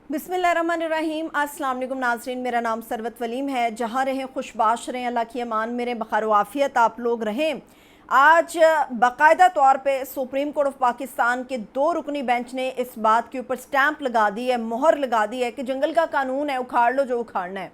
बिस्मिल्लाहिर्रहमानिर्रहीम। अस्सलाम वालेकुम नाज़रीन, मेरा नाम सरवत वलीम है। जहाँ रहें खुशबाश रहें, अल्लाह की अमान मेरे बखैर आफियत आप लोग रहें। आज बाकायदा तौर पे सुप्रीम कोर्ट ऑफ पाकिस्तान के 2 रुकनी बेंच ने इस बात के ऊपर स्टैंप लगा दी है, मोहर लगा दी है कि जंगल का कानून है, उखाड़ लो जो उखाड़ना है।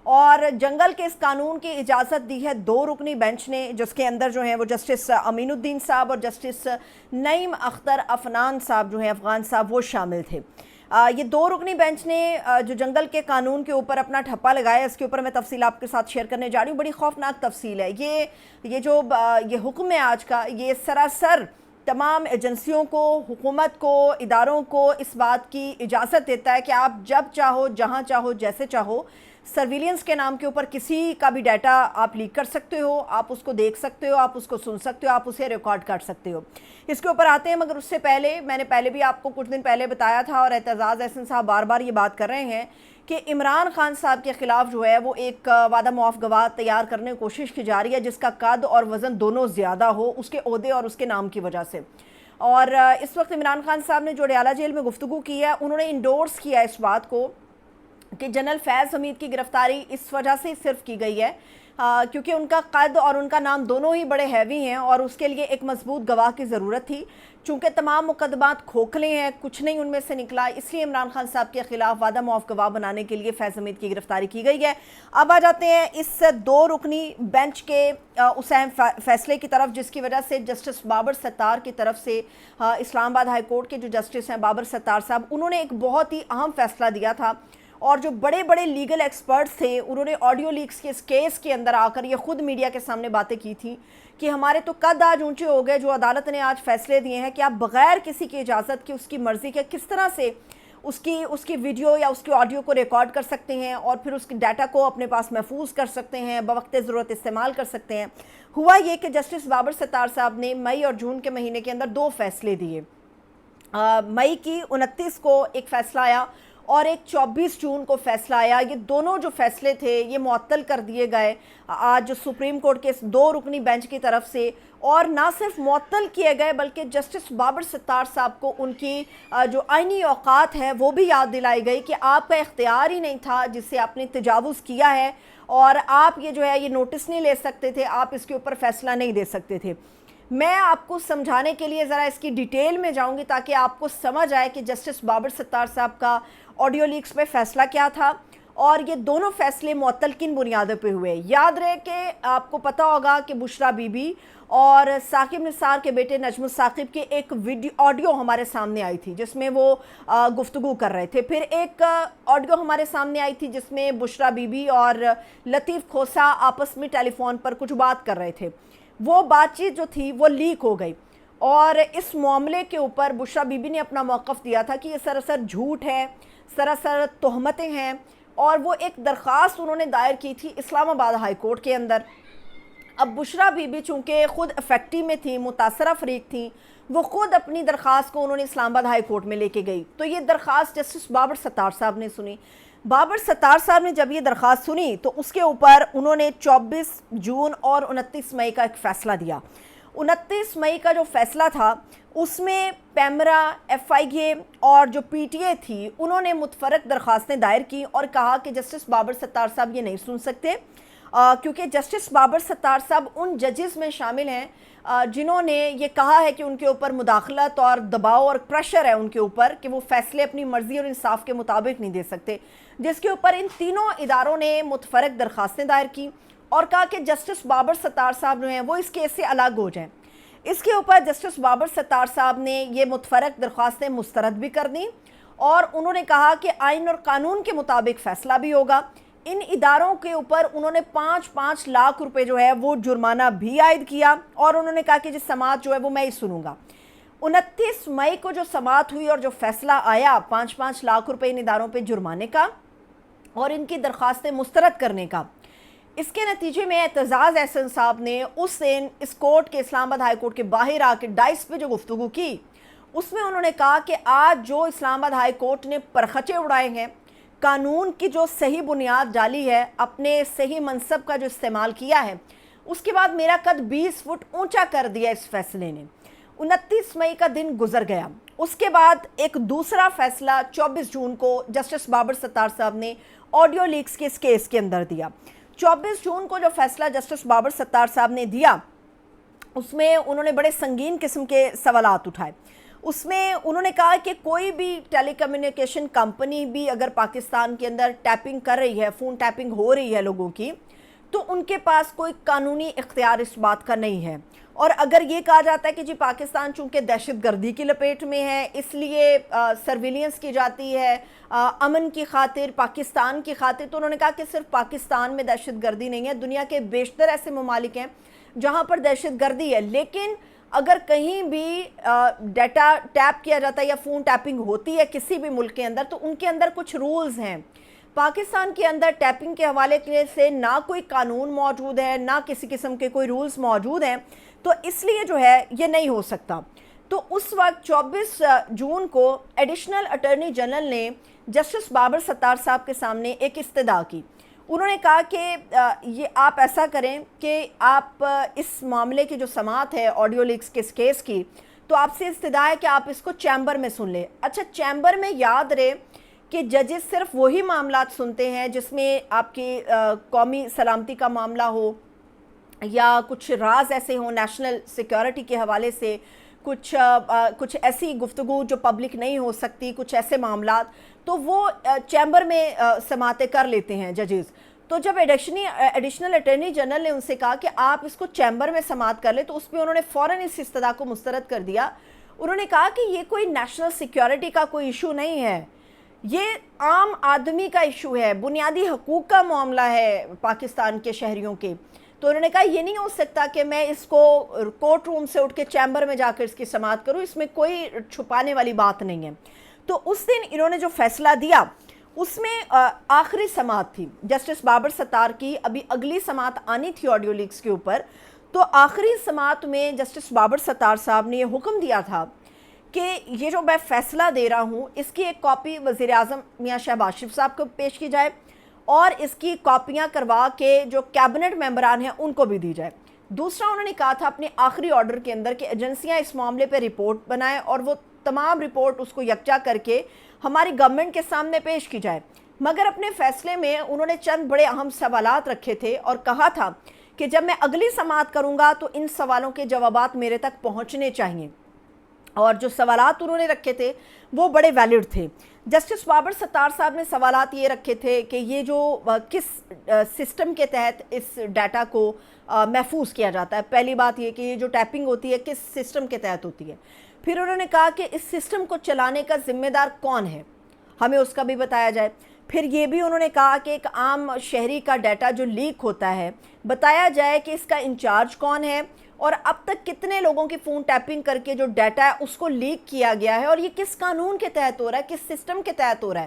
और जंगल के इस कानून की इजाज़त दी है 2 रुकनी बेंच ने, जिसके अंदर जो है वो जस्टिस अमीनुद्दीन साहब और जस्टिस नईम अख्तर अफनान साहब जो है अफ़गान साहब वो शामिल थे। ये 2 रुकनी बेंच ने जो जंगल के कानून के ऊपर अपना ठप्पा लगाया, इसके ऊपर मैं तफसील आपके साथ शेयर करने जा रही हूँ। बड़ी खौफनाक तफसील है ये जो ये हुक्म है आज का, ये सरासर तमाम एजेंसियों को, हुकूमत को, इदारों को इस बात की इजाज़त देता है कि आप जब चाहो, जहाँ चाहो, जैसे चाहो सर्विलेंस के नाम के ऊपर किसी का भी डाटा आप लीक कर सकते हो, आप उसको देख सकते हो, आप उसको सुन सकते हो, आप उसे रिकॉर्ड कर सकते हो। इसके ऊपर आते हैं, मगर उससे पहले मैंने पहले भी आपको कुछ दिन पहले बताया था और एतजाज़ अहसन साहब बार बार ये बात कर रहे हैं कि इमरान खान साहब के ख़िलाफ़ जो है वो एक वादा मुआफ़ गवाह तैयार करने की कोशिश की जा रही है, जिसका कद और वज़न दोनों ज़्यादा हो उसके ओहदे और उसके नाम की वजह से। और इस वक्त इमरान खान साहब ने जो अडयाला जेल में गुफ्तगू की है, उन्होंने इंडोर्स किया इस बात को कि जनरल फैज़ हमीद की गिरफ़्तारी इस वजह से सिर्फ की गई है क्योंकि उनका कद और उनका नाम दोनों ही बड़े हैवी हैं और उसके लिए एक मजबूत गवाह की ज़रूरत थी। चूँकि तमाम मुकदमात खोखले हैं, कुछ नहीं उनमें से निकला, इसलिए इमरान खान साहब के ख़िलाफ़ वादा मुआफ़ गवाह बनाने के लिए फैज़ हमीद की गिरफ़्तारी की गई है। अब आ जाते हैं इस 2 रुकनी बेंच के उस अहम फ़ैसले की तरफ, जिसकी वजह से जस्टिस बाबर सत्तार की तरफ से इस्लामाबाद हाई कोर्ट के जो जस्टिस हैं बाबर सत्तार साहब, उन्होंने एक बहुत ही अहम फ़ैसला दिया था। और जो बड़े बड़े लीगल एक्सपर्ट्स थे, उन्होंने ऑडियो लीक्स के इस केस के अंदर आकर ये खुद मीडिया के सामने बातें की थी कि हमारे तो कद आज ऊंचे हो गए। जो अदालत ने आज फैसले दिए हैं कि आप बग़ैर किसी की इजाज़त की, उसकी मर्ज़ी के किस तरह से उसकी वीडियो या उसकी ऑडियो को रिकॉर्ड कर सकते हैं और फिर उसके डाटा को अपने पास महफूज कर सकते हैं, बवक्त ज़रूरत इस्तेमाल कर सकते हैं। हुआ ये कि जस्टिस बाबर सत्तार साहब ने मई और जून के महीने के अंदर 2 फैसले दिए। मई की 29 को एक फ़ैसला आया और एक 24 जून को फ़ैसला आया। ये दोनों जो फ़ैसले थे ये मुअत्तल कर दिए गए आज सुप्रीम कोर्ट के इस 2 रुकनी बेंच की तरफ से। और ना सिर्फ मुअत्तल किए गए बल्कि जस्टिस बाबर सत्तार साहब को उनकी जो आइनी औकात है वो भी याद दिलाई गई कि आपका इख्तियार ही नहीं था जिससे आपने तजावुज़ किया है और आप ये जो है ये नोटिस नहीं ले सकते थे, आप इसके ऊपर फ़ैसला नहीं दे सकते थे। मैं आपको समझाने के लिए ज़रा इसकी डिटेल में जाऊंगी ताकि आपको समझ आए कि जस्टिस बाबर सत्तार साहब का ऑडियो लीक्स पे फ़ैसला क्या था और ये दोनों फ़ैसले मुअत्तल किन बुनियादों पे हुए। याद रहे कि आपको पता होगा कि बुशरा बीबी और साकिब निसार के बेटे नजमुल साकिब की एक ऑडियो हमारे सामने आई थी जिसमें वो गुफ्तगू कर रहे थे। फिर एक ऑडियो हमारे सामने आई थी जिसमें बुशरा बीबी और लतीफ़ खोसा आपस में टेलीफोन पर कुछ बात कर रहे थे। वो बातचीत जो थी वो लीक हो गई और इस मामले के ऊपर बुशरा बीबी ने अपना मौक़िफ़ दिया था कि ये सरासर झूठ है, सरासर तोहमतें हैं और वो एक दरख्वास्त उन्होंने दायर की थी इस्लामाबाद हाई कोर्ट के अंदर। अब बुशरा बीबी चूँकि ख़ुद अफेक्टी में थी, मुतासरा फ़रीक थी, वो ख़ुद अपनी दरख्वास्त को उन्होंने इस्लामाबाद हाई कोर्ट में लेके गई। तो ये दरख्वास्त जस्टिस बाबर सत्तार साहब ने सुनी। बाबर सत्तार साहब ने जब ये दरख्वास्त सुनी तो उसके ऊपर उन्होंने 24 जून और 29 मई का एक फ़ैसला दिया। 29 मई का जो फ़ैसला था उसमें पैमरा, FIA और जो PTA थी उन्होंने मुतफ़रक़ दरख्वास्तें दायर की और कहा कि जस्टिस बाबर सत्तार साहब ये नहीं सुन सकते क्योंकि जस्टिस बाबर सत्तार साहब उन जजेस में शामिल हैं जिन्होंने ये कहा है कि उनके ऊपर मुदाखलत और दबाव और प्रेशर है उनके ऊपर कि वो फ़ैसले अपनी मर्ज़ी और इंसाफ के मुताबिक नहीं दे सकते, जिसके ऊपर इन तीनों इदारों ने मुतफ़रक़ दरख्वास्तें दायर की और कहा कि जस्टिस बाबर सत्तार साहब जो हैं वो इस केस से अलग हो जाएं। इसके ऊपर जस्टिस बाबर सत्तार साहब ने ये मुतफ़रक़ दरख्वास्तें मुस्तरद भी कर दी और उन्होंने कहा कि आइन और कानून के मुताबिक फ़ैसला भी होगा। इन इदारों के ऊपर उन्होंने 5-5 लाख रुपए जो है वो जुर्माना भी आयद किया और उन्होंने कहा कि जिस समाअत जो है वो मैं ही सुनूंगा। 29 मई को जो समाअत हुई और जो फ़ैसला आया 5-5 लाख रुपए इन इदारों पे जुर्माने का और इनकी दरख्वास्तें मुस्तरद करने का, इसके नतीजे में एतजाज़ अहसन साहब ने उस दिन इस कोर्ट के इस्लामाबाद हाई कोर्ट के बाहर आके डाइस पे जो गुफ्तगू की उसमें उन्होंने कहा कि आज जो इस्लामाबाद हाई कोर्ट ने परखचे उड़ाए हैं, कानून की जो सही बुनियाद डाली है, अपने सही मनसब का जो इस्तेमाल किया है, उसके बाद मेरा कद 20 फुट ऊंचा कर दिया इस फैसले ने। 29 मई का दिन गुजर गया اس کے بعد ایک دوسرا فیصلہ 24 جون کو جسٹس بابر ستار صاحب نے آڈیو لیکس کے اس کیس کے اندر دیا۔ 24 جون کو جو فیصلہ جسٹس بابر ستار صاحب نے دیا اس میں انہوں نے بڑے سنگین قسم کے سوالات اٹھائے۔ اس میں انہوں نے کہا کہ کوئی بھی ٹیلی کمیونیکیشن کمپنی بھی اگر پاکستان کے اندر ٹیپنگ کر رہی ہے، فون ٹیپنگ ہو رہی ہے لوگوں کی، تو ان کے پاس کوئی قانونی اختیار اس بات کا نہیں ہے۔ اور اگر یہ کہا جاتا ہے کہ جی پاکستان چونکہ دہشت گردی کی لپیٹ میں ہے اس لیے سرویلنس کی جاتی ہے امن کی خاطر، پاکستان کی خاطر، تو انہوں نے کہا کہ صرف پاکستان میں دہشت گردی نہیں ہے، دنیا کے بیشتر ایسے ممالک ہیں جہاں پر دہشت گردی ہے، لیکن اگر کہیں بھی ڈیٹا ٹیپ کیا جاتا ہے یا فون ٹیپنگ ہوتی ہے کسی بھی ملک کے اندر تو ان کے اندر کچھ رولز ہیں۔ پاکستان کے اندر ٹیپنگ کے حوالے سے نہ کوئی قانون موجود ہے، نہ کسی قسم کے کوئی رولز موجود ہیں، تو اس لیے جو ہے یہ نہیں ہو سکتا۔ تو اس وقت 24 جون کو ایڈیشنل اٹارنی جنرل نے جسٹس بابر ستار صاحب کے سامنے ایک استدعا کی۔ انہوں نے کہا کہ یہ آپ ایسا کریں کہ آپ اس معاملے کی جو سماعت ہے آڈیو لیکس کے کیس کی، تو آپ سے استدعا ہے کہ آپ اس کو چیمبر میں سن لیں۔ اچھا، چیمبر میں یاد رہے کہ ججز صرف وہی معاملات سنتے ہیں جس میں آپ کی قومی سلامتی کا معاملہ ہو یا کچھ راز ایسے ہوں نیشنل سیکیورٹی کے حوالے سے، کچھ ایسی گفتگو جو پبلک نہیں ہو سکتی، کچھ ایسے معاملات، تو وہ چیمبر میں سماعتیں کر لیتے ہیں ججز۔ تو جب ایڈیشنل اٹارنی جنرل نے ان سے کہا کہ آپ اس کو چیمبر میں سماعت کر لیں، تو اس پہ انہوں نے فوراً اس استدعا کو مسترد کر دیا۔ انہوں نے کہا کہ یہ کوئی نیشنل سیکیورٹی کا کوئی ایشو نہیں ہے، یہ عام آدمی کا ایشو ہے، بنیادی حقوق کا معاملہ ہے پاکستان کے شہریوں کے۔ تو انہوں نے کہا یہ نہیں ہو سکتا کہ میں اس کو کورٹ روم سے اٹھ کے چیمبر میں جا کر اس کی سماعت کروں، اس میں کوئی چھپانے والی بات نہیں ہے۔ تو اس دن انہوں نے جو فیصلہ دیا اس میں آخری سماعت تھی جسٹس بابر ستار کی، ابھی اگلی سماعت آنی تھی آڈیو لیکس کے اوپر۔ تو آخری سماعت میں جسٹس بابر ستار صاحب نے یہ حکم دیا تھا کہ یہ جو میں فیصلہ دے رہا ہوں اس کی ایک کاپی وزیر اعظم میاں شہباز شریف صاحب کو پیش کی جائے اور اس کی کاپیاں کروا کے جو کیبنٹ ممبران ہیں ان کو بھی دی جائے۔ دوسرا انہوں نے کہا تھا اپنے آخری آرڈر کے اندر کہ ایجنسیاں اس معاملے پہ رپورٹ بنائیں اور وہ تمام رپورٹ اس کو یکجا کر کے ہماری گورنمنٹ کے سامنے پیش کی جائے۔ مگر اپنے فیصلے میں انہوں نے چند بڑے اہم سوالات رکھے تھے اور کہا تھا کہ جب میں اگلی سماعت کروں گا تو ان سوالوں کے جوابات میرے تک پہنچنے چاہیے، اور جو سوالات انہوں نے رکھے تھے وہ بڑے ویلڈ تھے۔ جسٹس بابر ستار صاحب نے سوالات یہ رکھے تھے کہ یہ جو کس سسٹم کے تحت اس ڈیٹا کو محفوظ کیا جاتا ہے۔ پہلی بات یہ کہ یہ جو ٹیپنگ ہوتی ہے کس سسٹم کے تحت ہوتی ہے۔ پھر انہوں نے کہا کہ اس سسٹم کو چلانے کا ذمہ دار کون ہے، ہمیں اس کا بھی بتایا جائے۔ پھر یہ بھی انہوں نے کہا کہ ایک عام شہری کا ڈیٹا جو لیک ہوتا ہے بتایا جائے کہ اس کا انچارج کون ہے اور اب تک کتنے لوگوں کی فون ٹیپنگ کر کے جو ڈیٹا ہے اس کو لیک کیا گیا ہے اور یہ کس قانون کے تحت ہو رہا ہے، کس سسٹم کے تحت ہو رہا ہے۔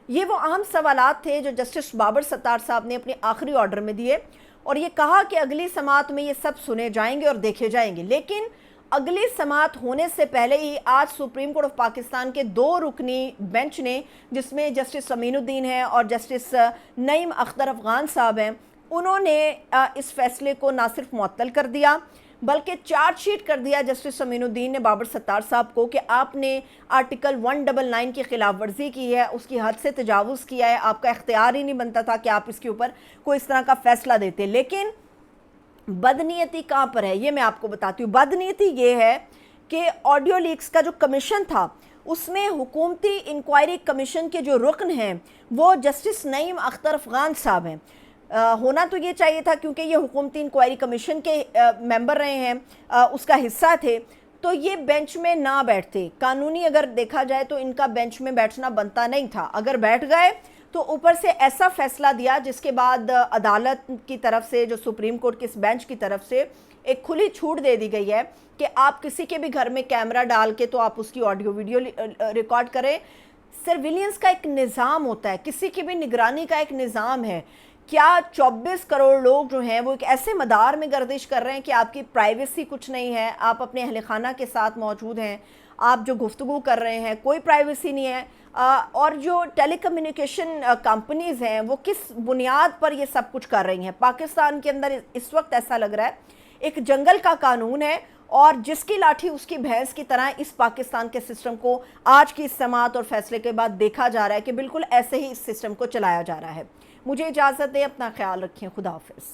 یہ وہ اہم سوالات تھے جو جسٹس بابر ستار صاحب نے اپنے آخری آرڈر میں دیے اور یہ کہا کہ اگلی سماعت میں یہ سب سنے جائیں گے اور دیکھے جائیں گے۔ لیکن اگلی سماعت ہونے سے پہلے ہی آج سپریم کورٹ آف پاکستان کے 2 رکنی بینچ نے، جس میں جسٹس امین الدین ہیں اور جسٹس نعیم اختر افغان صاحب ہیں، انہوں نے اس فیصلے کو نہ صرف معطل کر دیا بلکہ چارج شیٹ کر دیا جسٹس امین الدین نے بابر ستار صاحب کو کہ آپ نے آرٹیکل 199 کی خلاف ورزی کی ہے، اس کی حد سے تجاوز کیا ہے، آپ کا اختیار ہی نہیں بنتا تھا کہ آپ اس کے اوپر کوئی اس طرح کا فیصلہ دیتے۔ لیکن بدنیتی کہاں پر ہے یہ میں آپ کو بتاتی ہوں۔ بدنیتی یہ ہے کہ آڈیو لیکس کا جو کمیشن تھا اس میں حکومتی انکوائری کمیشن کے جو رکن ہیں وہ جسٹس نعیم اختر افغان صاحب ہیں۔ ہونا تو یہ چاہیے تھا کیونکہ یہ حکومتی انکوائری کمیشن کے ممبر رہے ہیں، اس کا حصہ تھے، تو یہ بینچ میں نہ بیٹھتے۔ قانونی اگر دیکھا جائے تو ان کا بینچ میں بیٹھنا بنتا نہیں تھا۔ اگر بیٹھ گئے تو اوپر سے ایسا فیصلہ دیا جس کے بعد عدالت کی طرف سے، جو سپریم کورٹ کے اس بینچ کی طرف سے ایک کھلی چھوٹ دے دی گئی ہے کہ آپ کسی کے بھی گھر میں کیمرہ ڈال کے تو آپ اس کی آڈیو ویڈیو ریکارڈ کریں۔ سرویلنس کا ایک نظام ہوتا ہے، کسی کی بھی نگرانی کا ایک نظام ہے۔ کیا 24 کروڑ لوگ جو ہیں وہ ایک ایسے مدار میں گردش کر رہے ہیں کہ آپ کی پرائیویسی کچھ نہیں ہے، آپ اپنے اہل خانہ کے ساتھ موجود ہیں، آپ جو گفتگو کر رہے ہیں کوئی پرائیویسی نہیں ہے، اور جو ٹیلی کمیونیکیشن کمپنیز ہیں وہ کس بنیاد پر یہ سب کچھ کر رہی ہیں۔ پاکستان کے اندر اس وقت ایسا لگ رہا ہے ایک جنگل کا قانون ہے اور جس کی لاٹھی اس کی بھینس کی طرح اس پاکستان کے سسٹم کو آج کی اس سماعت اور فیصلے کے بعد دیکھا جا رہا ہے کہ بالکل ایسے ہی اس سسٹم کو چلایا جا رہا ہے۔ مجھے اجازت دیں، اپنا خیال رکھیں، خدا حافظ۔